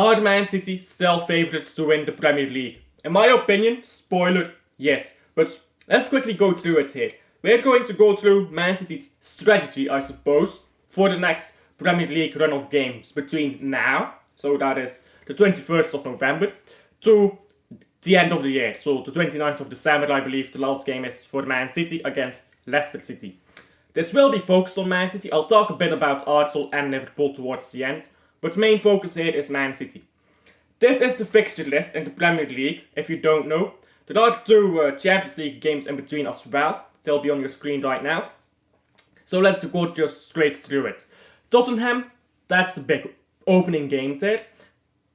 Are Man City still favourites to win the Premier League? In my opinion, spoiler, yes. But let's quickly go through it here. We're going to go through Man City's strategy, I suppose, for the next Premier League run of games between now, so that is the 21st of November, to the end of the year. So the 29th of December, I believe the last game is for Man City against Leicester City. This will be focused on Man City. I'll talk a bit about Arsenal and Liverpool towards the end, but the main focus here is Man City. This is the fixture list in the Premier League, if you don't know. There are two Champions League games in between as well. They'll be on your screen right now. So let's go just straight through it. Tottenham, that's a big opening game there.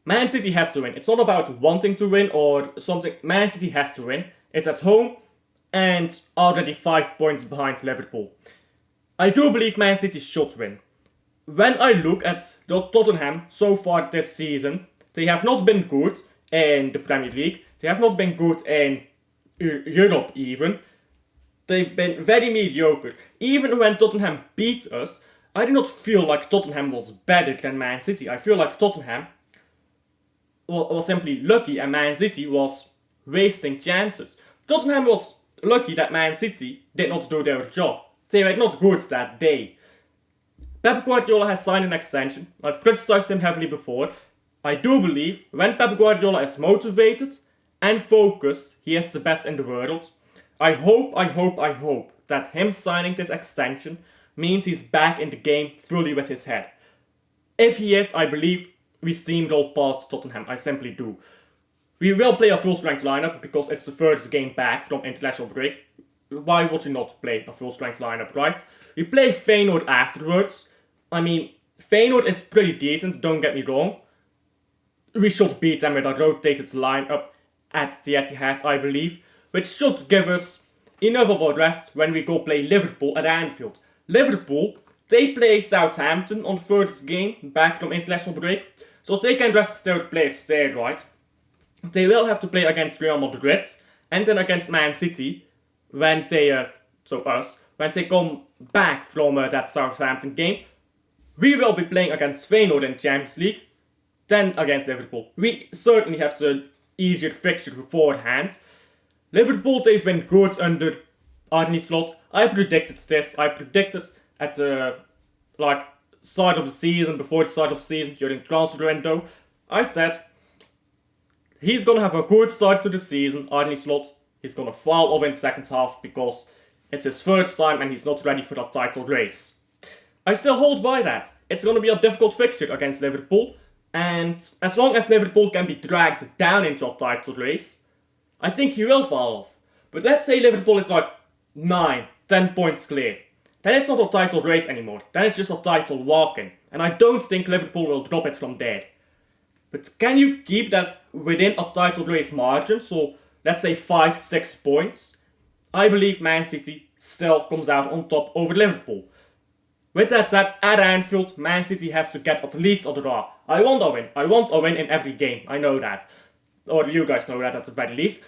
Man City has to win. It's not about wanting to win or something. Man City has to win. It's at home and already 5 points behind Liverpool. I do believe Man City should win. When I look at Tottenham so far this season, they have not been good in the Premier League. They have not been good in Europe even. They've been very mediocre. Even when Tottenham beat us, I do not feel like Tottenham was better than Man City. I feel like Tottenham was simply lucky and Man City was wasting chances. Tottenham was lucky that Man City did not do their job. They were not good that day. Pep Guardiola has signed an extension. I've criticised him heavily before. I do believe when Pep Guardiola is motivated and focused, he is the best in the world. I hope that him signing this extension means he's back in the game fully with his head. If he is, I believe we steamroll past Tottenham. I simply do. We will play a full-strength lineup because it's the first game back from international break. Why would you not play a full-strength lineup, right? We play Feyenoord afterwards. I mean, Feyenoord is pretty decent, don't get me wrong. We should beat them with a rotated lineup at the Etihad, I believe, which should give us enough of a rest when we go play Liverpool at Anfield. Liverpool, they play Southampton on first game back from international break, so they can rest their players there, right? They will have to play against Real Madrid and then against Man City when they, when they come back from that Southampton game. We will be playing against Feyenoord in Champions League, then against Liverpool. We certainly have the easier fixture beforehand. Liverpool, they've been good under Arne Slot. I predicted this. I predicted at the start of the season, before the start of the season, during the transfer window. I said he's gonna have a good start to the season, Arne Slot. He's gonna fall off in the second half because it's his first time and he's not ready for that title race. I still hold by that. It's gonna be a difficult fixture against Liverpool, and as long as Liverpool can be dragged down into a title race, I think he will fall off. But let's say Liverpool is 9, 10 points clear. Then it's not a title race anymore. Then it's just a title walk-in. And I don't think Liverpool will drop it from there. But can you keep that within a title race margin? So let's say 5, 6 points. I believe Man City still comes out on top over Liverpool. With that said, at Anfield, Man City has to get at least a draw. I want a win. I want a win in every game. I know that. Or you guys know that at the very least.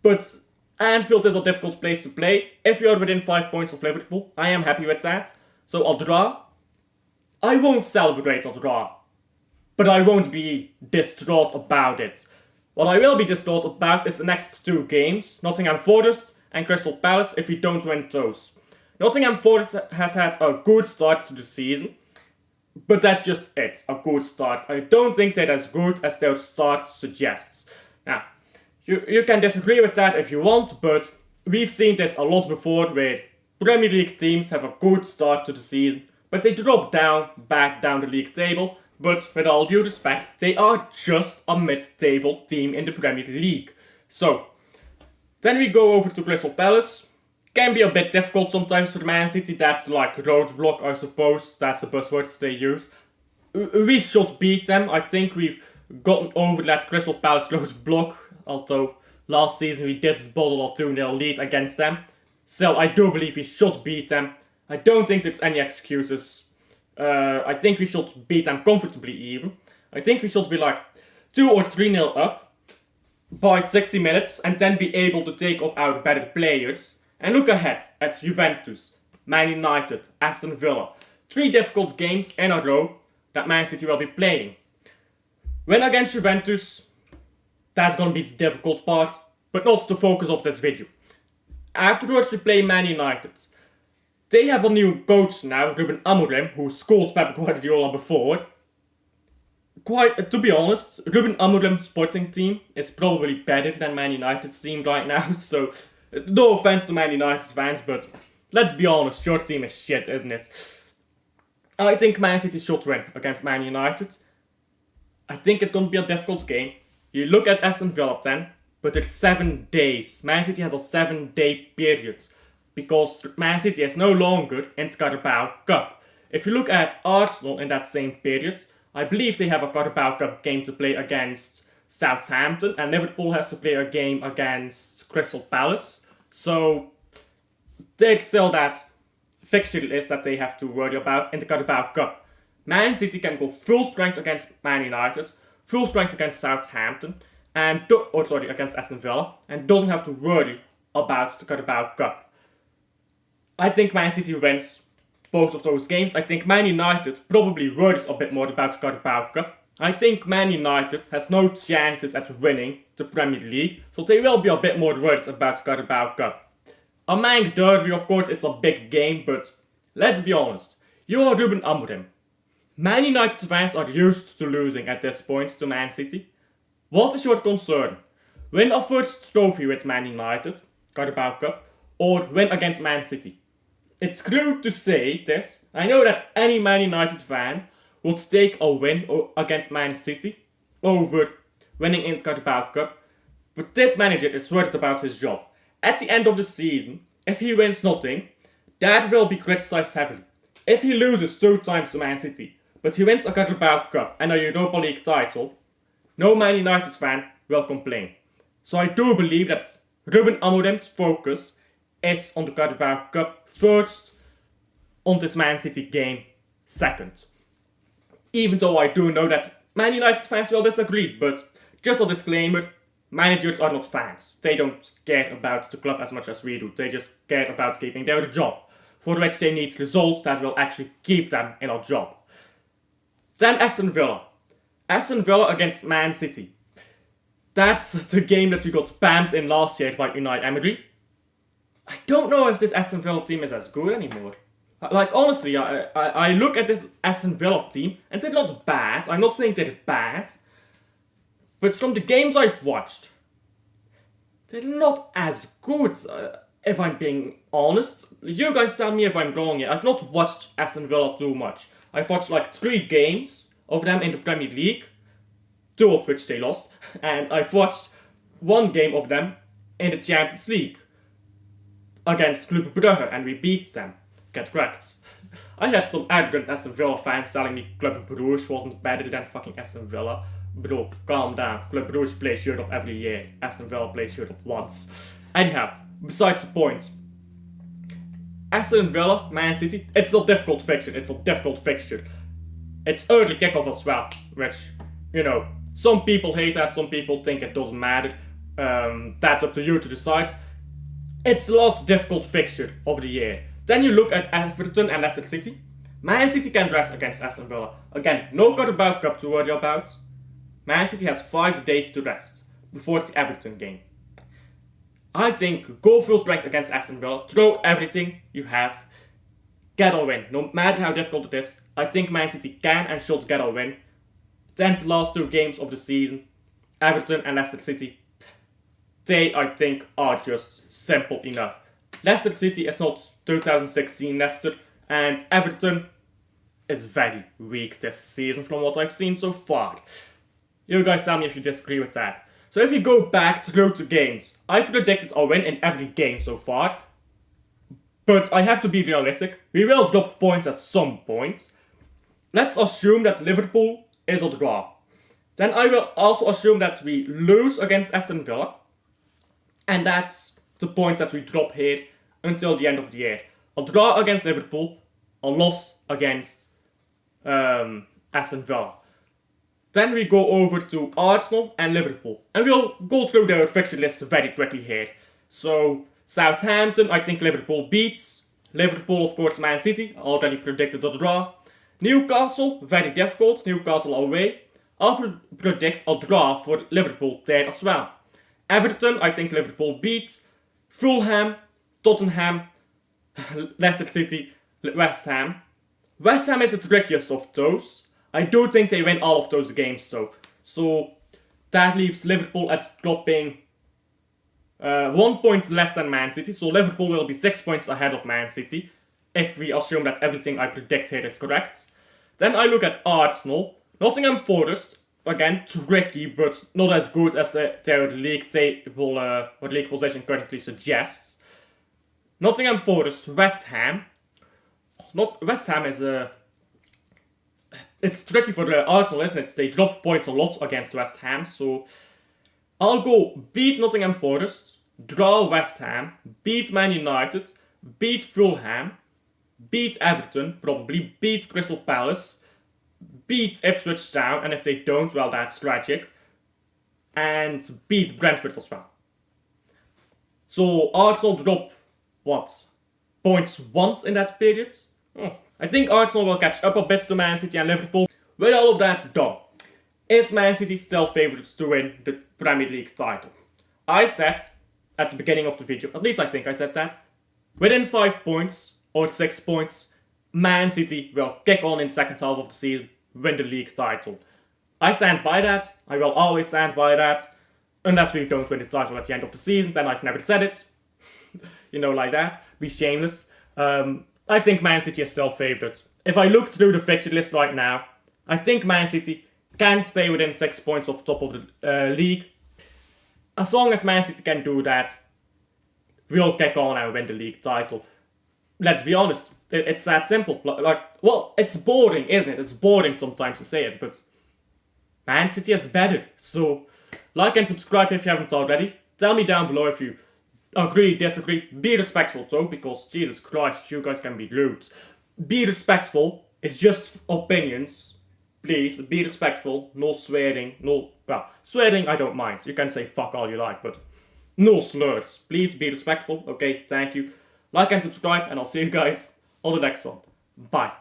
But Anfield is a difficult place to play. If you're within 5 points of Liverpool, I am happy with that. So a draw. I won't celebrate a draw. But I won't be distraught about it. What I will be distraught about is the next two games. Nottingham Forest and Crystal Palace if we don't win those. Nottingham Forest has had a good start to the season. But that's just it. A good start. I don't think they're as good as their start suggests. Now, you can disagree with that if you want, but we've seen this a lot before where Premier League teams have a good start to the season, but they drop back down the league table. But with all due respect, they are just a mid-table team in the Premier League. So, then we go over to Crystal Palace. Can be a bit difficult sometimes for Man City. That's roadblock, I suppose. That's the buzzwords they use. We should beat them. I think we've gotten over that Crystal Palace roadblock. Although last season we did bottle a 2-0 lead against them. Still, I do believe we should beat them. I don't think there's any excuses. I think we should beat them comfortably even. I think we should be 2 or 3-0 up by 60 minutes and then be able to take off our better players. And look ahead at Juventus, Man United, Aston Villa. 3 difficult games in a row that Man City will be playing. Win against Juventus, that's gonna be the difficult part, but not the focus of this video. Afterwards, we play Man United. They have a new coach now, Ruben Amorim, who schooled Pep Guardiola before. To be honest, Ruben Amorim's sporting team is probably better than Man United's team right now, so no offense to Man United fans, but let's be honest, your team is shit, isn't it? I think Man City should win against Man United. I think it's going to be a difficult game. You look at Aston Villa then, but it's 7 days. Man City has a 7-day period because Man City is no longer in the Carabao Cup. If you look at Arsenal in that same period, I believe they have a Carabao Cup game to play against Southampton, and Liverpool has to play a game against Crystal Palace. So there's still that fixture list that they have to worry about in the Carabao Cup. Man City can go full strength against Man United, full strength against Southampton, against Aston Villa, and doesn't have to worry about the Carabao Cup. I think Man City wins both of those games. I think Man United probably worries a bit more about the Carabao Cup. I think Man United has no chances at winning the Premier League, so they will be a bit more worried about the Carabao Cup. A Manc derby, of course, it's a big game, but let's be honest. You are Ruben Amorim. Man United fans are used to losing at this point to Man City. What is your concern? Win a first trophy with Man United, Carabao Cup, or win against Man City? It's crude to say this. I know that any Man United fan would take a win against Man City over winning in the Carabao Cup, but this manager is worried about his job. At the end of the season, if he wins nothing, that will be criticised heavily. If he loses 2 times to Man City, but he wins a Carabao Cup and a Europa League title, no Man United fan will complain. So I do believe that Ruben Amorim's focus is on the Carabao Cup first, on this Man City game second. Even though I do know that Man United fans will disagree, but just a disclaimer, managers are not fans. They don't care about the club as much as we do. They just care about keeping their job, for which they need results that will actually keep them in a job. Then Aston Villa. Aston Villa against Man City. That's the game that we got banned in last year by Unai Emery. I don't know if this Aston Villa team is as good anymore. Like, honestly, I look at this Aston Villa team, and they're not bad. I'm not saying they're bad. But from the games I've watched, they're not as good, if I'm being honest. You guys tell me if I'm wrong here. I've not watched Aston Villa too much. I've watched like 3 games of them in the Premier League, 2 of which they lost. And I've watched 1 game of them in the Champions League against Club Brugge, and we beat them. Get wrecked. I had some arrogant Aston Villa fans telling me Club Brugge wasn't better than fucking Aston Villa. Bro, calm down. Club Brugge plays Europe every year. Aston Villa plays Europe once. Anyhow, besides the point. Aston Villa, Man City, it's a difficult fixture. It's early kickoff as well, which, some people hate that, some people think it doesn't matter. That's up to you to decide. It's the last difficult fixture of the year. Then you look at Everton and Leicester City. Man City can rest against Aston Villa. Again, no Carabao Cup to worry about. Man City has 5 days to rest before the Everton game. I think go full strength against Aston Villa. Throw everything you have. Get a win. No matter how difficult it is. I think Man City can and should get a win. Then the last 2 games of the season. Everton and Leicester City. They, I think, are just simple enough. Leicester City is not 2016 Leicester. And Everton is very weak this season from what I've seen so far. You guys tell me if you disagree with that. So if you go back through the games, I've predicted a win in every game so far. But I have to be realistic. We will drop points at some point. Let's assume that Liverpool is a draw. Then I will also assume that we lose against Aston Villa. And that's the points that we drop here until the end of the year. A draw against Liverpool, a loss against Aston Villa. Then we go over to Arsenal and Liverpool. And we'll go through their fixture list very quickly here. So, Southampton, I think Liverpool beats. Liverpool, of course, Man City. Already predicted a draw. Newcastle, very difficult. Newcastle away. I'll predict a draw for Liverpool there as well. Everton, I think Liverpool beats. Fulham, Tottenham, Leicester City, West Ham. West Ham is the trickiest of those. I do think they win all of those games though. So that leaves Liverpool at dropping 1 point less than Man City. So Liverpool will be 6 points ahead of Man City, if we assume that everything I predict here is correct. Then I look at Arsenal. Nottingham Forest, again, tricky, but not as good as their league table or league position currently suggests. Nottingham Forest, West Ham. West Ham is it's tricky for the Arsenal, isn't it? They drop points a lot against West Ham, so I'll go beat Nottingham Forest, draw West Ham, beat Man United, beat Fulham, beat Everton, probably beat Crystal Palace, beat Ipswich Town, and if they don't, well, that's tragic, and beat Brentford as well. So Arsenal drop, points once in that period? I think Arsenal will catch up a bit to Man City and Liverpool. With all of that done, is Man City still favourites to win the Premier League title? I said at the beginning of the video, at least I think I said that, within 5 points or 6 points, Man City will kick on in the second half of the season, win the league title. I stand by that. I will always stand by that. Unless we don't win the title at the end of the season, then I've never said it. Like that. Be shameless. I think Man City is still favourite. If I look through the fixture list right now, I think Man City can stay within 6 points of top of the league. As long as Man City can do that, we'll kick on and win the league title. Let's be honest, it's that simple. It's boring, isn't it? It's boring sometimes to say it, but Man City is better. So, like and subscribe if you haven't already. Tell me down below if you agree, disagree. Be respectful though, because Jesus Christ, you guys can be rude. Be respectful. It's just opinions. Please, be respectful. No swearing. Swearing I don't mind. You can say fuck all you like, but no slurs. Please be respectful. Okay, thank you. Like and subscribe, and I'll see you guys on the next one. Bye.